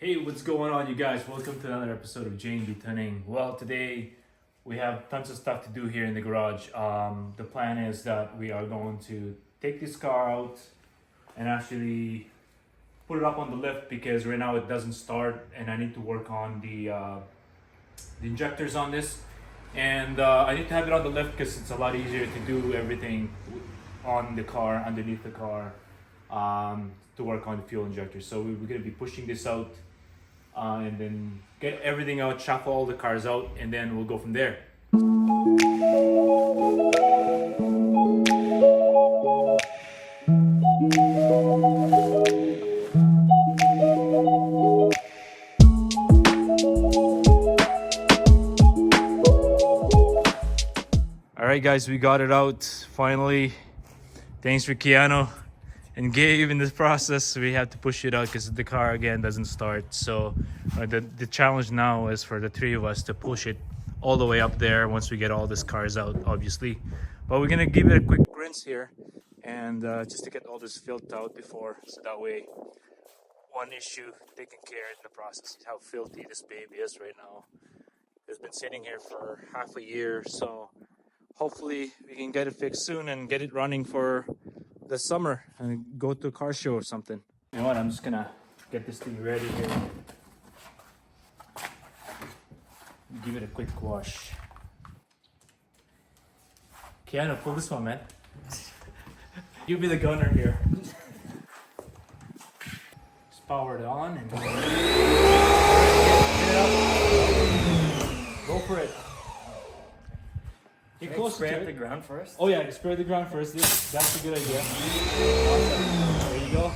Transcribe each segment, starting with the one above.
Hey, what's going on, you guys? Welcome to another episode of Jane B Tuning. Well, today we have tons of stuff to do here in the garage. The plan is that we are going to take this car out and actually put it up on the lift because right now it doesn't start, and I need to work on the injectors on this. And I need to have it on the lift because it's a lot easier to do everything on the car, underneath the car, to work on the fuel injector. So we're going to be pushing this out and then get everything out, shuffle all the cars out, and then we'll go from there. All right, guys, we got it out finally. Thanks for Keanu and Gabe in this process. We have to push it out because the car again doesn't start. So the challenge now is for the three of us to push it all the way up there once we get all these cars out, obviously. But we're gonna give it a quick rinse here and just to get all this filth out before, so that way one issue taken care of in the process is how filthy this baby is right now. It's been sitting here for half a year, so hopefully we can get it fixed soon and get it running for the summer and go to a car show or something. You know what, I'm just gonna get this thing ready here. Give it a quick wash. Keanu, pull this one, man. You be the gunner here. Just power it on and get it up. Go for it. Get close to the ground first? Oh yeah, spray the ground first. That's a good idea. Awesome. There you go.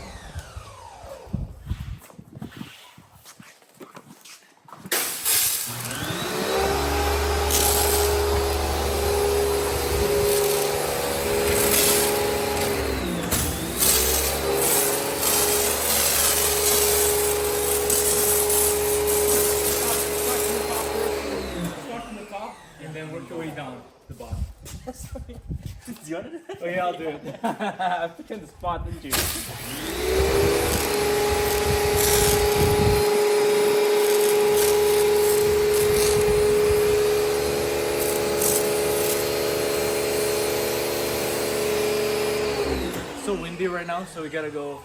Start from the top and then work your way down the bottom. Do you want to do it? Oh yeah, I'll do it. I put you on the spot, didn't you? It's so windy right now, so we gotta go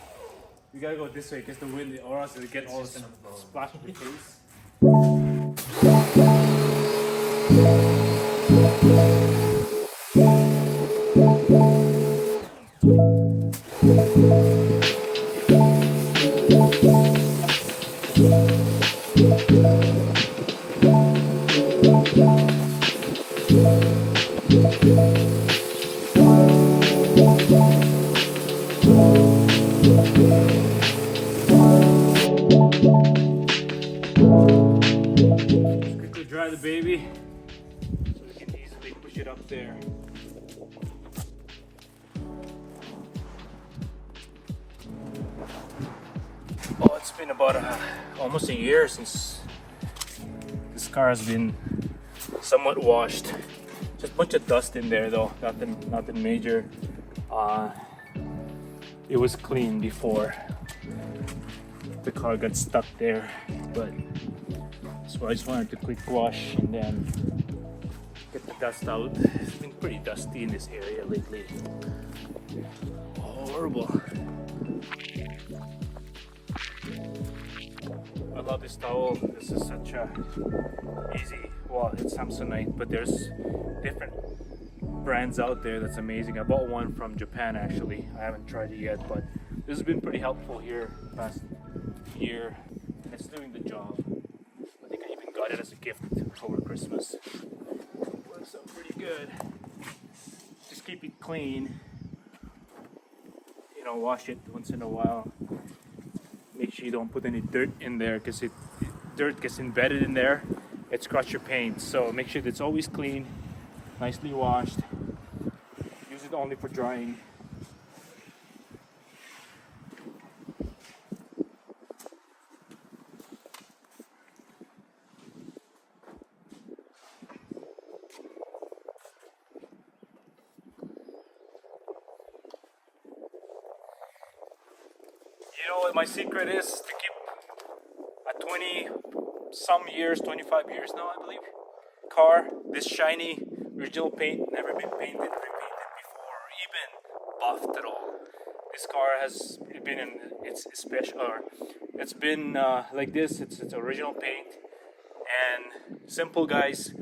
this way because the wind, or else it'll get all splash in your face. Just quickly dry the baby so we can easily push it up there. Oh, it's been about almost a year since this car has been somewhat washed. Just a bunch of dust in there though, nothing major. It was clean before the car got stuck there, but so I just wanted to quick wash and then get the dust out. It's been pretty dusty in this area lately. Horrible. I love this towel. This is such a easy, well, it's Samsonite, but there's different brands out there that's amazing. I bought one from Japan actually. I haven't tried it yet, but this has been pretty helpful here the past year, and it's doing the job. I think I even got it as a gift over Christmas. Works out pretty good. Just keep it clean. You know, wash it once in a while. Make sure you don't put any dirt in there because dirt gets embedded in there. It scratches your paint. So make sure that it's always clean, nicely washed. Use it only for drying. You know what my secret is to keep a 20 some years, 25 years now, I believe. Car, this shiny original paint, never been painted, repainted before, or even buffed at all. This car has been in its special, or it's been like this. It's original paint, and simple, guys.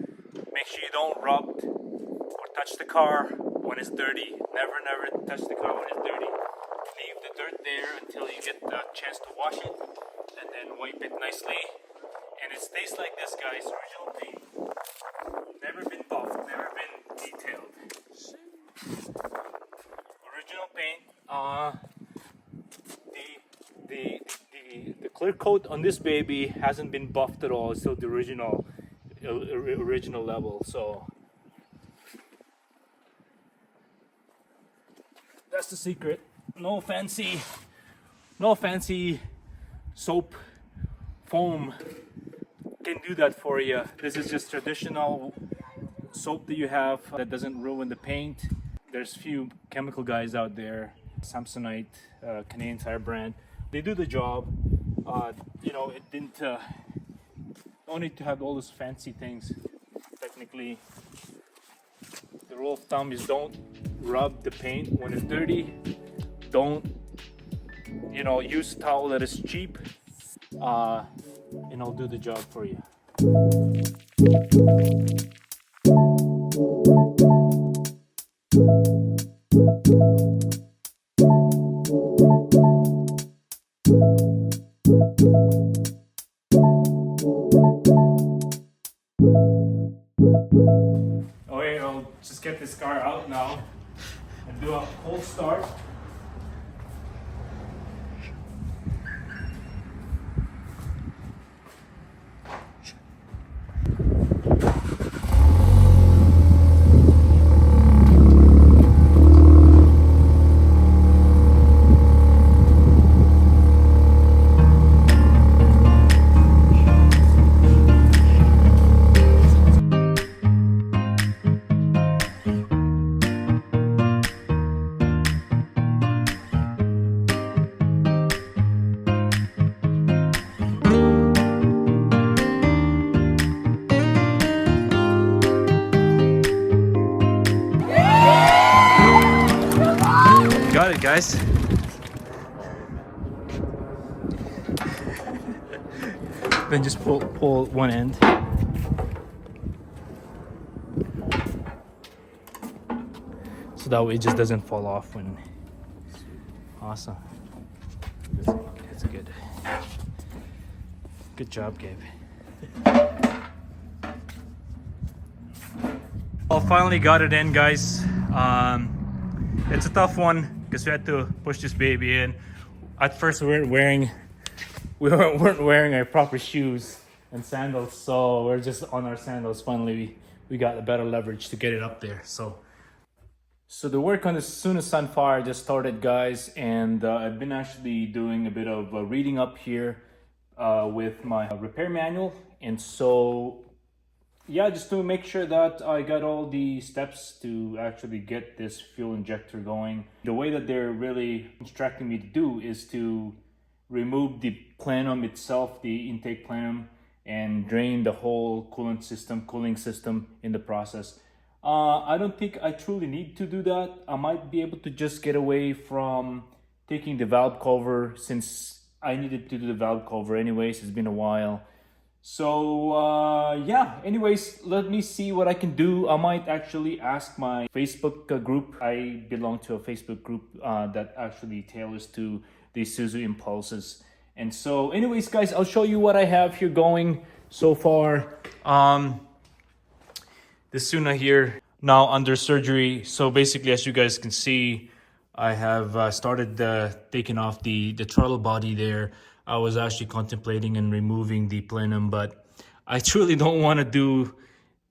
Make sure you don't rub or touch the car when it's dirty. Never touch the car when it's dirty. Leave the dirt there until you get the chance to wash it, and then wipe it nicely. And it stays like this, guys. Original paint. Never been buffed, never been detailed. Original paint. The clear coat on this baby hasn't been buffed at all. It's still the original level. So that's the secret. No fancy soap, foam can do that for you. This is just traditional soap that you have that doesn't ruin the paint. There's few chemical guys out there, Samsonite, Canadian Tire brand. They do the job. You know, it didn't. Don't need to have all those fancy things. Technically, the rule of thumb is don't rub the paint when it's dirty. Don't, you know, use a towel that is cheap. And I'll do the job for you. Okay, I'll just get this car out now and do a cold start. Got it, guys. Then just pull one end. So that way it just doesn't fall off when. Awesome. That's good. Good job, Gabe. Well, finally got it in, guys. It's a tough one because we had to push this baby in. At first, we weren't wearing our proper shoes and sandals, so we're just on our sandals. Finally, we got a better leverage to get it up there. So the work on the Asuna Sunfire just started, guys, and I've been actually doing a bit of reading up here with my repair manual, and so. Yeah, just to make sure that I got all the steps to actually get this fuel injector going. The way that they're really instructing me to do is to remove the plenum itself, the intake plenum, and drain the whole cooling system in the process. I don't think I truly need to do that. I might be able to just get away from taking the valve cover, since I needed to do the valve cover anyways. It's been a while. So yeah, anyways, let me see what I can do. I might actually ask my Facebook group. I belong to a Facebook group that actually tailors to the Isuzu Impulses. And so anyways, guys, I'll show you what I have here going so far. The Suna here now under surgery. So basically, as you guys can see, I have started taking off the throttle body there. I was actually contemplating and removing the plenum, but I truly don't want to do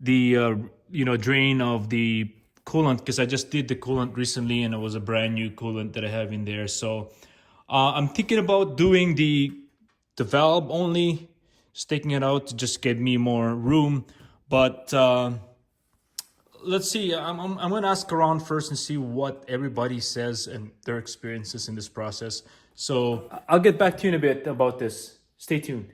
the drain of the coolant, because I just did the coolant recently and it was a brand new coolant that I have in there. So I'm thinking about doing the valve only, just taking it out to just get me more room. But let's see. I'm going to ask around first and see what everybody says and their experiences in this process. So I'll get back to you in a bit about this. Stay tuned.